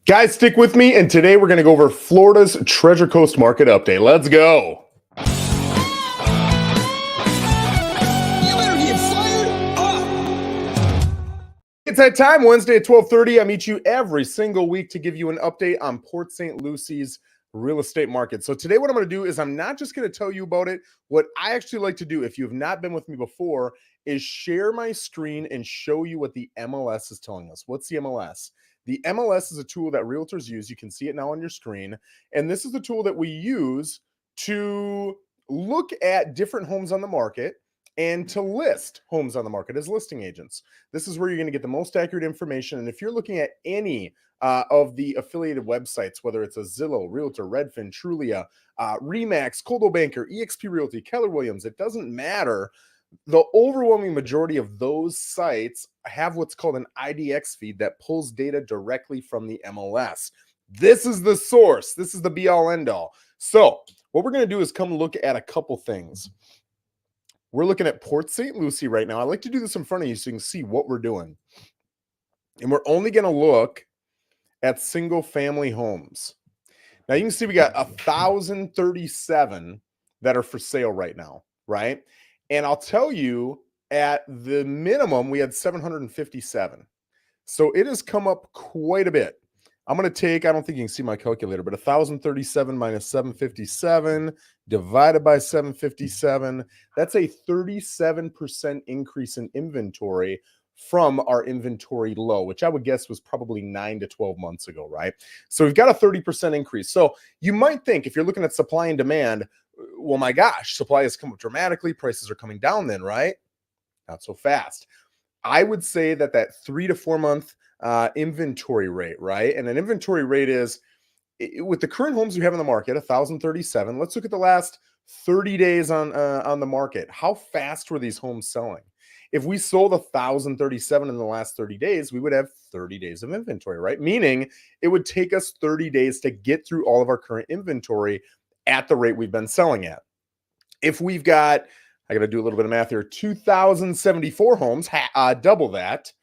Guys, stick with me, and today we're going to go over Florida's Treasure Coast Market Update. Let's go. You better get fired up. It's that time, Wednesday at 12:30. I meet you every single week to give you an update on Port St. Lucie's real estate market. So today what I'm going to do is I'm not just going to tell you about it. What I actually like to do, if you have not been with me before, is share my screen and show you what the MLS is telling us. What's the MLS? The MLS is a tool that realtors use. You can see it now on your screen. And this is the tool that we use to look at different homes on the market and to list homes on the market as listing agents. This is where you're going to get the most accurate information. And if you're looking at any of the affiliated websites, whether it's a Zillow, Realtor, Redfin, Trulia, Remax, Coldwell Banker, eXp Realty, Keller Williams, it doesn't matter. The overwhelming majority of those sites have what's called an IDX feed that pulls data directly from the MLS. This is the source. This is the be all end all. So what we're going to do is come look at a couple things. We're looking at Port St. Lucie right now. I like to do this in front of you so you can see what we're doing. And we're only going to look at single family homes. Now you can see we got 1,037 that are for sale right now, right? And I'll tell you, at the minimum, we had 757. So it has come up quite a bit. I'm going to take, I don't think you can see my calculator, but 1,037 minus 757 divided by 757. That's a 37% increase in inventory from our inventory low, which I would guess was probably 9 to 12 months ago, right? So we've got a 30% increase. So you might think, if you're looking at supply and demand, well, my gosh, supply has come up dramatically. Prices are coming down then, right? Not so fast. I would say that 3 to 4 month inventory rate, right? And an inventory rate is, with the current homes we have in the market, 1,037. Let's look at the last 30 days on the market. How fast were these homes selling? If we sold 1,037 in the last 30 days, we would have 30 days of inventory, right? Meaning it would take us 30 days to get through all of our current inventory at the rate we've been selling at. If we've got, I got to do a little bit of math here, 2,074 homes, double that,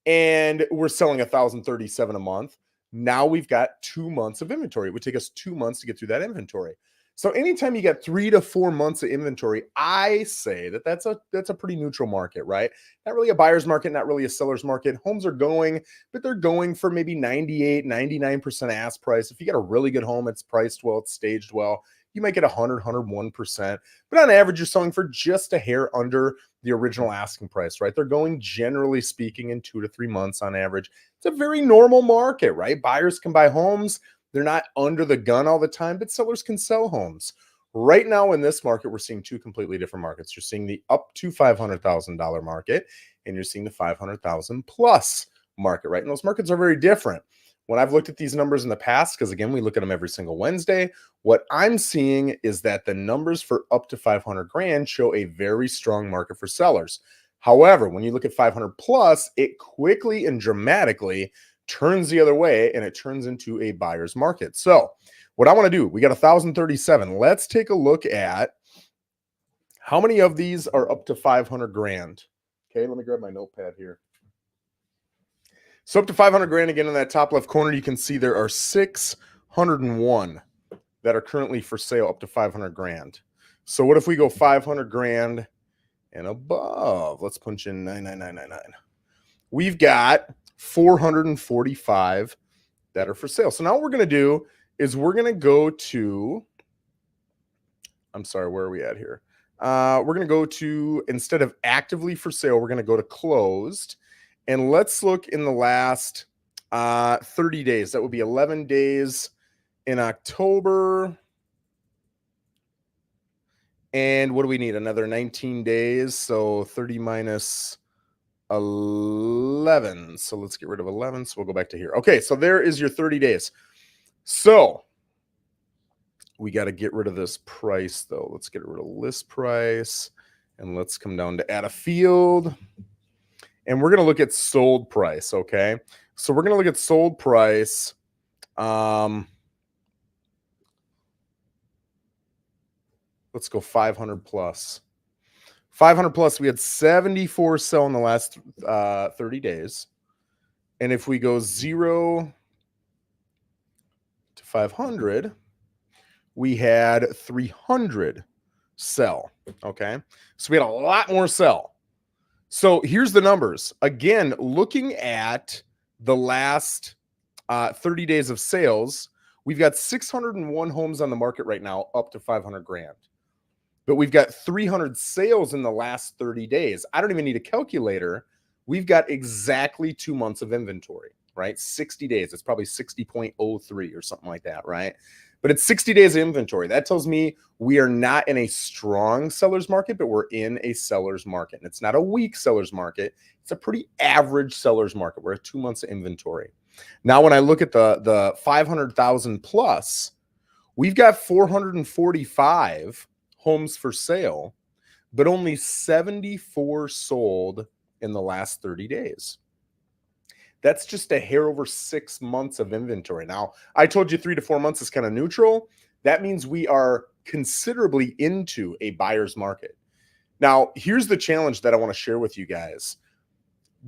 and we're selling 1,037 a month. Now we've got 2 months of inventory. It would take us 2 months to get through that inventory. So anytime you get 3 to 4 months of inventory, I say that's a pretty neutral market, right? Not really a buyer's market, not really a seller's market. Homes are going, but they're going for maybe 98, 99% ask price. If you get a really good home, it's priced well, it's staged well, you might get 100, 101%. But on average, you're selling for just a hair under the original asking price, right? They're going, generally speaking, in 2 to 3 months on average. It's a very normal market, right? Buyers can buy homes. They're not under the gun all the time, but sellers can sell homes. Right now in this market, we're seeing two completely different markets. You're seeing the up to $500,000 market, and you're seeing the 500,000 plus market, right? And those markets are very different. When I've looked at these numbers in the past, because again, we look at them every single Wednesday, what I'm seeing is that the numbers for up to 500 grand show a very strong market for sellers. However, when you look at 500 plus, it quickly and dramatically turns the other way, and it turns into a buyer's market. So what I want to do, we got 1,037. Let's take a look at how many of these are up to 500 grand. Okay, let me grab my notepad here. So up to 500 grand, again, in that top left corner, you can see there are 601 that are currently for sale up to 500 grand. So what if we go 500 grand and above? Let's punch in 99999. We've got 445 that are for sale. So now what we're going to do is we're going to go to, I'm sorry, where are we at here? We're going to go to, instead of actively for sale, we're going to go to closed. And let's look in the last 30 days. That would be 11 days in October. And what do we need? Another 19 days. So 30 minus 11. So let's get rid of 11. So we'll go back to here. Okay, so there is your 30 days. So we got to get rid of this price, though. Let's get rid of list price. And let's come down to add a field. And we're going to look at sold price, okay? So we're going to look at sold price. Let's go 500 plus. 500 plus, we had 74 sell in the last 30 days. And if we go 0 500, we had 300 sell. Okay. So we had a lot more sell. So here's the numbers. Again, looking at the last 30 days of sales, we've got 601 homes on the market right now, up to 500 grand. But we've got 300 sales in the last 30 days. I don't even need a calculator. We've got exactly 2 months of inventory, right? 60 days. It's probably 60.03 or something like that, right? But it's 60 days of inventory. That tells me we are not in a strong seller's market, but we're in a seller's market. And it's not a weak seller's market. It's a pretty average seller's market. We're at 2 months of inventory. Now, when I look at the 500,000 plus, we've got 445 homes for sale, but only 74 sold in the last 30 days. That's just a hair over 6 months of inventory. Now, I told you 3 to 4 months is kind of neutral. That means we are considerably into a buyer's market. Now, here's the challenge that I want to share with you guys.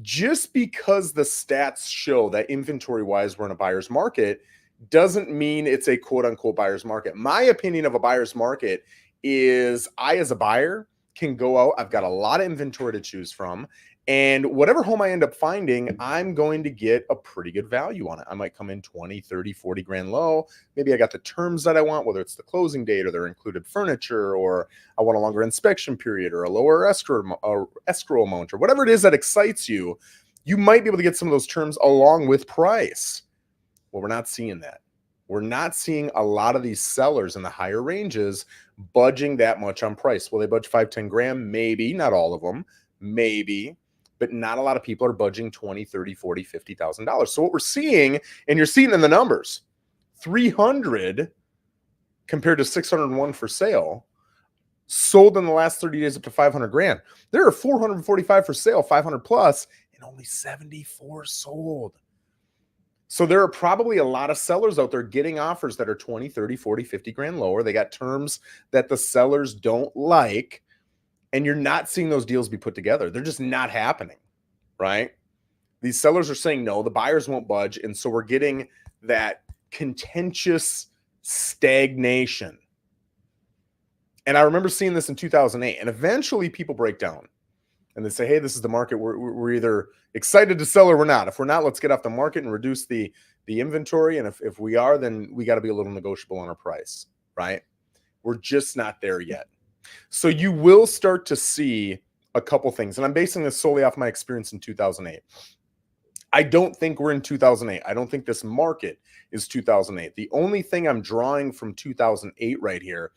Just because the stats show that inventory-wise we're in a buyer's market doesn't mean it's a quote-unquote buyer's market. My opinion of a buyer's market is I, as a buyer, can go out. I've got a lot of inventory to choose from. And whatever home I end up finding, I'm going to get a pretty good value on it. I might come in 20, 30, 40 grand low. Maybe I got the terms that I want, whether it's the closing date or their included furniture, or I want a longer inspection period or a lower escrow amount or whatever it is that excites you. You might be able to get some of those terms along with price. Well, we're not seeing that. We're not seeing a lot of these sellers in the higher ranges budging that much on price. Will they budge 5, 10 grand? Maybe, not all of them, maybe, but not a lot of people are budging 20, 30, 40, $50,000. So what we're seeing, and you're seeing in the numbers, 300 compared to 601 for sale, sold in the last 30 days up to 500 grand. There are 445 for sale, 500 plus, and only 74 sold. So there are probably a lot of sellers out there getting offers that are 20, 30, 40, 50 grand lower. They got terms that the sellers don't like, and you're not seeing those deals be put together. They're just not happening, right? These sellers are saying no, the buyers won't budge, and so we're getting that contentious stagnation. And I remember seeing this in 2008, and eventually people break down. And they say, hey, this is the market. We're either excited to sell or we're not. If we're not, let's get off the market and reduce the inventory. And if we are, then we got to be a little negotiable on our price, right? We're just not there yet. So you will start to see a couple things. And I'm basing this solely off my experience in 2008. I don't think we're in 2008. I don't think this market is 2008. The only thing I'm drawing from 2008 right here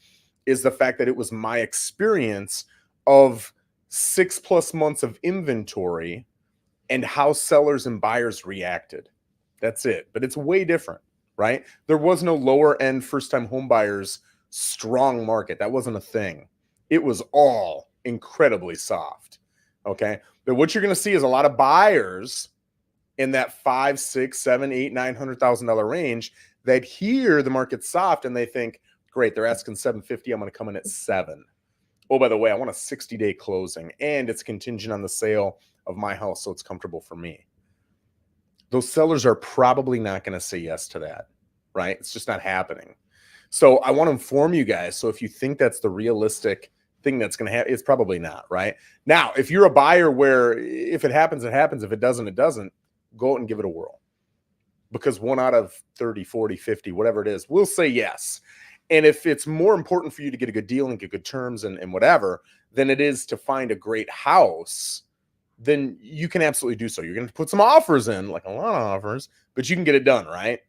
is the fact that it was my experience of 6+ months of inventory and how sellers and buyers reacted. That's it. But it's way different, right? There was no lower end first-time home buyers strong market. That wasn't a thing. It was all incredibly soft. Okay. But what you're going to see is a lot of buyers in that $500,000, $600,000, $700,000, $800,000, $900,000 range that hear the market's soft and they think, great, they're asking $750,000. I'm going to come in at $700,000. Oh, by the way, I want a 60-day closing, and it's contingent on the sale of my house, so it's comfortable for me. Those sellers are probably not going to say yes to that, right? It's just not happening. So I want to inform you guys. So if you think that's the realistic thing that's going to happen, it's probably not, right? Now, if you're a buyer where if it happens, it happens. If it doesn't, it doesn't. Go out and give it a whirl. Because 1 out of 30, 40, 50, whatever it is, will say yes. And if it's more important for you to get a good deal and get good terms and whatever than it is to find a great house, then you can absolutely do so. You're going to put some offers in, like a lot of offers, but you can get it done, right?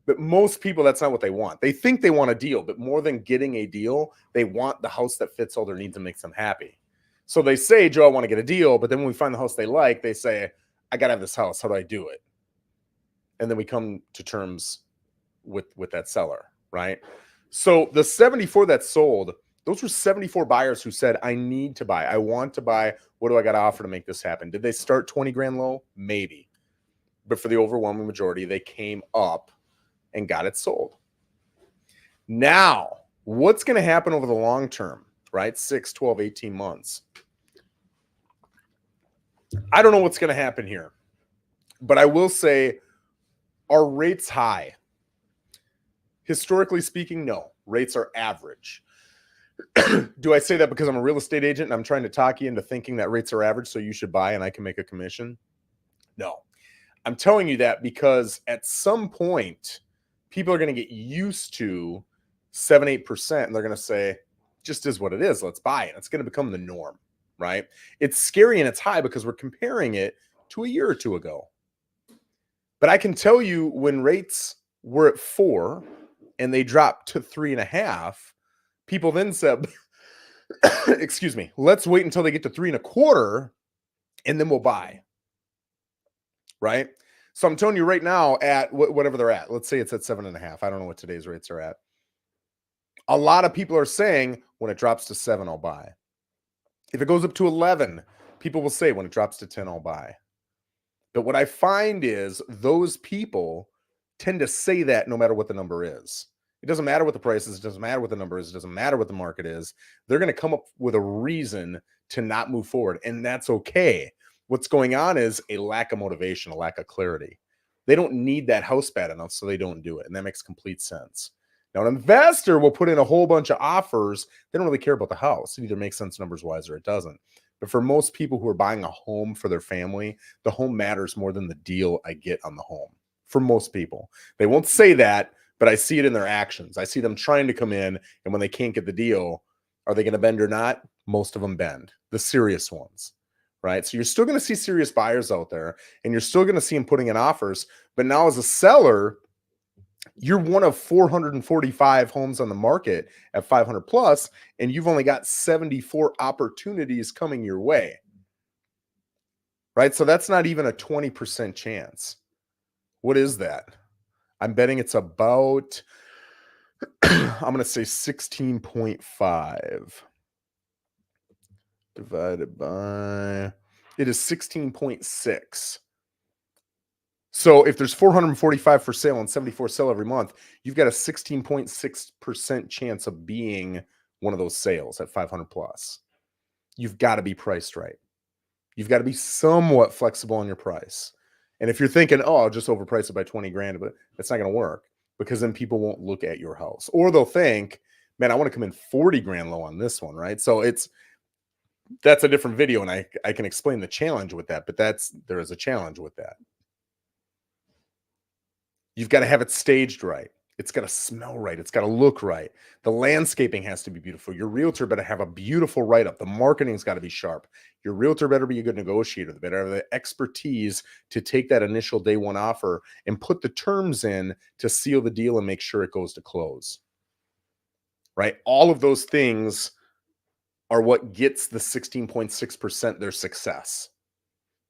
But most people, that's not what they want. They think they want a deal, but more than getting a deal, they want the house that fits all their needs and makes them happy. So they say, Joe, I want to get a deal. But then when we find the house they like, they say, I got to have this house. How do I do it? And then we come to terms with that seller, right? So the 74 that sold, those were 74 buyers who said, I need to buy. I want to buy. What do I got to offer to make this happen? Did they start 20 grand low? Maybe. But for the overwhelming majority, they came up and got it sold. Now, what's going to happen over the long term, right? 6, 12, 18 months. I don't know what's going to happen here, but I will say, are rates high? Historically speaking, no. Rates are average. Do I say that because I'm a real estate agent and I'm trying to talk you into thinking that rates are average so you should buy and I can make a commission? No. I'm telling you that because at some point, people are going to get used to 7, 8%, and they're going to say, just is what it is. Let's buy it. It's going to become the norm, right? It's scary and it's high because we're comparing it to a year or two ago. But I can tell you when rates were at 4 and they dropped to 3.5, people then said, excuse me, let's wait until they get to 3.25 and then we'll buy. Right? So I'm telling you right now at whatever they're at, let's say it's at 7.5. I don't know what today's rates are at. A lot of people are saying when it drops to 7, I'll buy. If it goes up to 11, people will say when it drops to 10, I'll buy. But what I find is those people tend to say that no matter what the number is. It doesn't matter what the price is. It doesn't matter what the number is. It doesn't matter what the market is. They're going to come up with a reason to not move forward. And that's okay. What's going on is a lack of motivation, a lack of clarity. They don't need that house bad enough, so they don't do it. And that makes complete sense. Now, an investor will put in a whole bunch of offers. They don't really care about the house. It either makes sense numbers wise or it doesn't. But for most people who are buying a home for their family, the home matters more than the deal I get on the home. For most people, they won't say that, but I see it in their actions. I see them trying to come in, and when they can't get the deal, are they going to bend or not? Most of them bend, the serious ones, right? So you're still going to see serious buyers out there, and you're still going to see them putting in offers. But now as a seller, you're one of 445 homes on the market at 500 plus, and you've only got 74 opportunities coming your way, right? So that's not even a 20% chance. What is that? I'm betting it's about, I'm going to say 16.5 divided by, it is 16.6. So if there's 445 for sale and 74 sell every month, you've got a 16.6% chance of being one of those sales at 500 plus. You've got to be priced right. You've got to be somewhat flexible on your price. And if you're thinking, oh, I'll just overprice it by 20 grand, but it's not going to work because then people won't look at your house, or they'll think, man, I want to come in 40 grand low on this one, right? So that's a different video, and I can explain the challenge with that, but there is a challenge with that. You've got to have it staged right. It's got to smell right. It's got to look right. The landscaping has to be beautiful. Your realtor better have a beautiful write-up. The marketing's got to be sharp. Your realtor better be a good negotiator. They better have the expertise to take that initial day one offer and put the terms in to seal the deal and make sure it goes to close. Right? All of those things are what gets the 16.6% their success.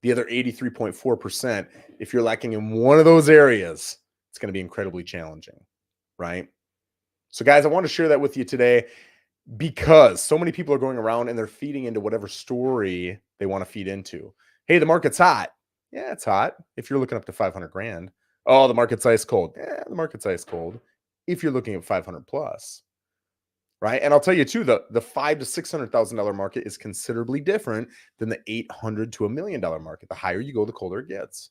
The other 83.4%, if you're lacking in one of those areas, it's going to be incredibly challenging, right? So guys, I want to share that with you today because so many people are going around and they're feeding into whatever story they want to feed into. Hey, the market's hot. Yeah, it's hot. If you're looking up to 500 grand. Oh, the market's ice cold. Yeah, the market's ice cold. If you're looking at 500 plus, right? And I'll tell you too, the $500,000 to $600,000 market is considerably different than the $800,000 to $1 million market. The higher you go, the colder it gets.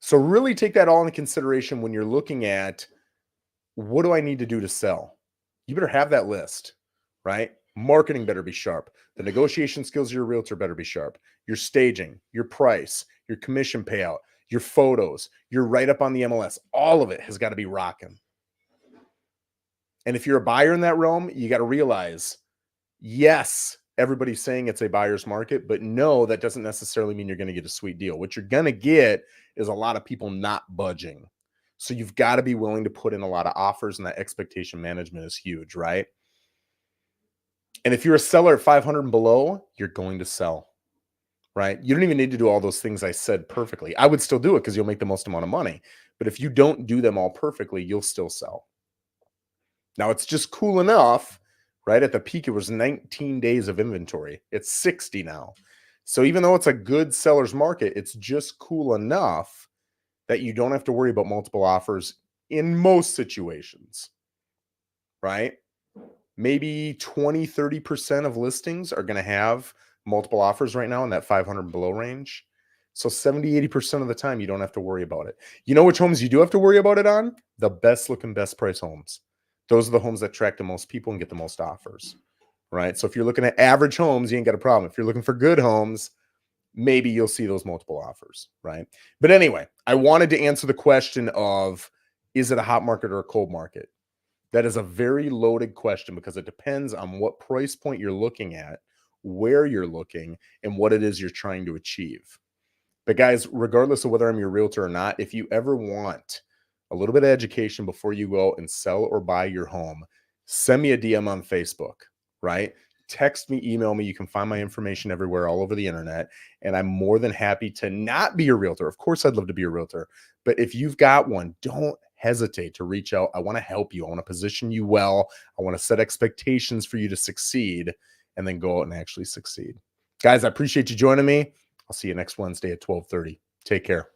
So really take that all into consideration when you're looking at what do I need to do to sell? You better have that list, right? Marketing better be sharp. The negotiation skills of your realtor better be sharp. Your staging, your price, your commission payout, your photos, your write-up on the MLS, all of it has got to be rocking. And if you're a buyer in that realm, you got to realize, yes, everybody's saying it's a buyer's market, but no, that doesn't necessarily mean you're going to get a sweet deal. What you're going to get is a lot of people not budging. So you've got to be willing to put in a lot of offers, and that expectation management is huge, right? And if you're a seller at 500 and below, you're going to sell, right? You don't even need to do all those things I said perfectly. I would still do it because you'll make the most amount of money. But if you don't do them all perfectly, you'll still sell. Now, it's just cool enough, right? At the peak, it was 19 days of inventory. It's 60 now. So even though it's a good seller's market, it's just cool enough that you don't have to worry about multiple offers in most situations, right? Maybe 20, 30% of listings are going to have multiple offers right now in that 500 below range. So 70-80% of the time, you don't have to worry about it. You know which homes you do have to worry about it on? The best looking, best price homes. Those are the homes that attract the most people and get the most offers, right? So if you're looking at average homes, you ain't got a problem. If you're looking for good homes, maybe you'll see those multiple offers, right? But anyway, I wanted to answer the question of, is it a hot market or a cold market? That is a very loaded question because it depends on what price point you're looking at, where you're looking, and what it is you're trying to achieve. But guys, regardless of whether I'm your realtor or not, if you ever want a little bit of education before you go and sell or buy your home, send me a DM on Facebook, right? Text me, email me. You can find my information everywhere, all over the internet. And I'm more than happy to not be your realtor. Of course, I'd love to be a realtor. But if you've got one, don't hesitate to reach out. I want to help you. I want to position you well. I want to set expectations for you to succeed and then go out and actually succeed. Guys, I appreciate you joining me. I'll see you next Wednesday at 12:30. Take care.